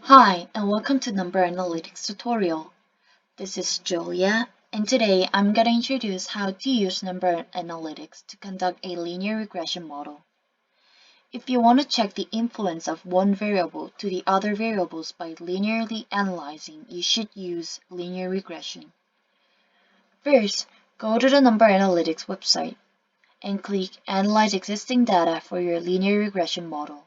Hi, and welcome to Number Analytics tutorial. This is Julia, and today I'm going to introduce how to use number analytics to conduct a linear regression model. If you want to check the influence of one variable to the other variables by linearly analyzing, you should use linear regression. First, go to the Number Analytics website and click Analyze Existing Data for your linear regression model.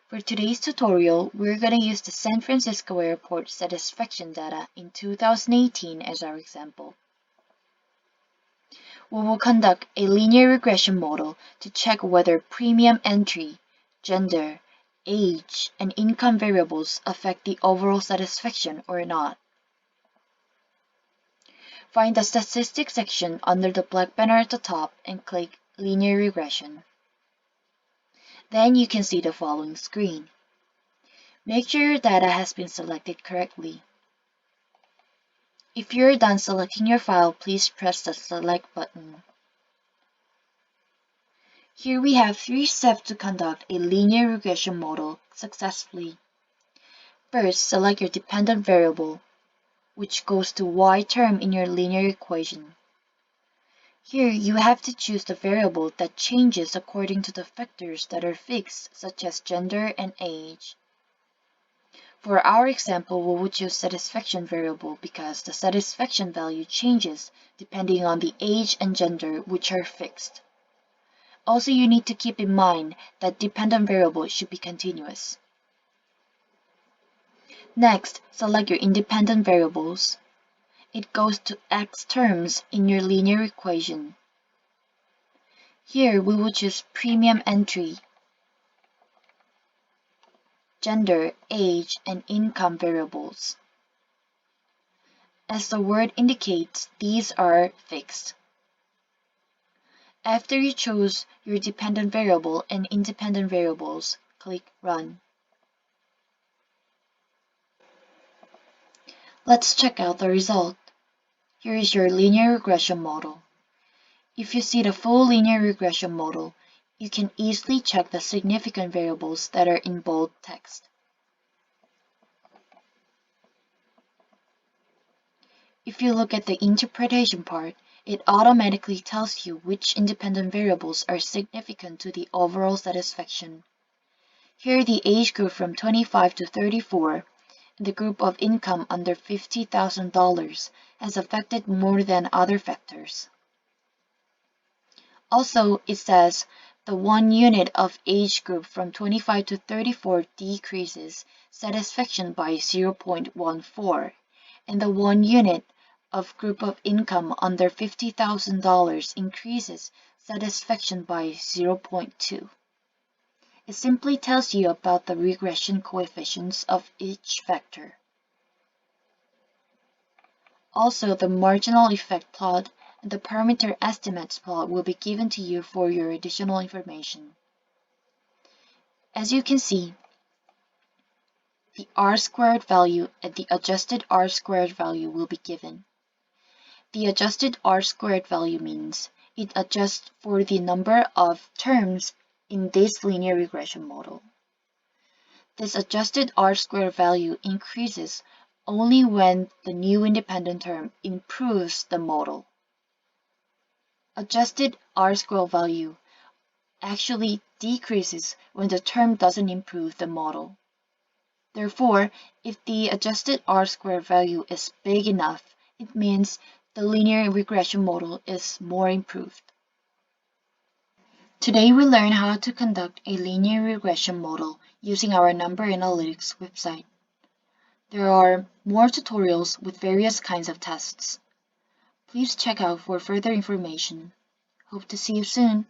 For today's tutorial, we're going to use the San Francisco Airport satisfaction data in 2018 as our example. We will conduct a linear regression model to check whether premium entry, gender, age, and income variables affect the overall satisfaction or not. Find the Statistics section under the black banner at the top and click Linear Regression. Then you can see the following screen. Make sure your data has been selected correctly. If you're done selecting your file, please press the Select button. Here we have 3 steps to conduct a linear regression model successfully. First, select your dependent variable, which goes to y term in your linear equation. Here you have to choose the variable that changes according to the factors that are fixed, such as gender and age. For our example, we will choose satisfaction variable because the satisfaction value changes depending on the age and gender, which are fixed. Also, you need to keep in mind that dependent variable should be continuous. Next, select your independent variables. It goes to x terms in your linear equation. Here we will choose premium entry, gender, age, and income variables. As the word indicates, these are fixed. After you choose your dependent variable and independent variables, click Run. Let's check out the result. Here is your linear regression model. If you see the full linear regression model, you can easily check the significant variables that are in bold text. If you look at the interpretation part, it automatically tells you which independent variables are significant to the overall satisfaction. Here the age group from 25 to 34 and the group of income under $50,000 has affected more than other factors. Also, it says the 1 unit of age group from 25 to 34 decreases satisfaction by 0.14, and the 1 unit of group of income under $50,000 increases satisfaction by 0.2. It simply tells you about the regression coefficients of each factor. Also, the marginal effect plot and the parameter estimates plot will be given to you for your additional information. As you can see, the R-squared value and the adjusted R-squared value will be given. The adjusted R-squared value means it adjusts for the number of terms in this linear regression model. This adjusted R-squared value increases only when the new independent term improves the model. Adjusted R-squared value actually decreases when the term doesn't improve the model. Therefore, if the adjusted R-squared value is big enough, it means the linear regression model is more improved. Today we learn how to conduct a linear regression model using our Number Analytics website. There are more tutorials with various kinds of tests. Please check out for further information. Hope to see you soon.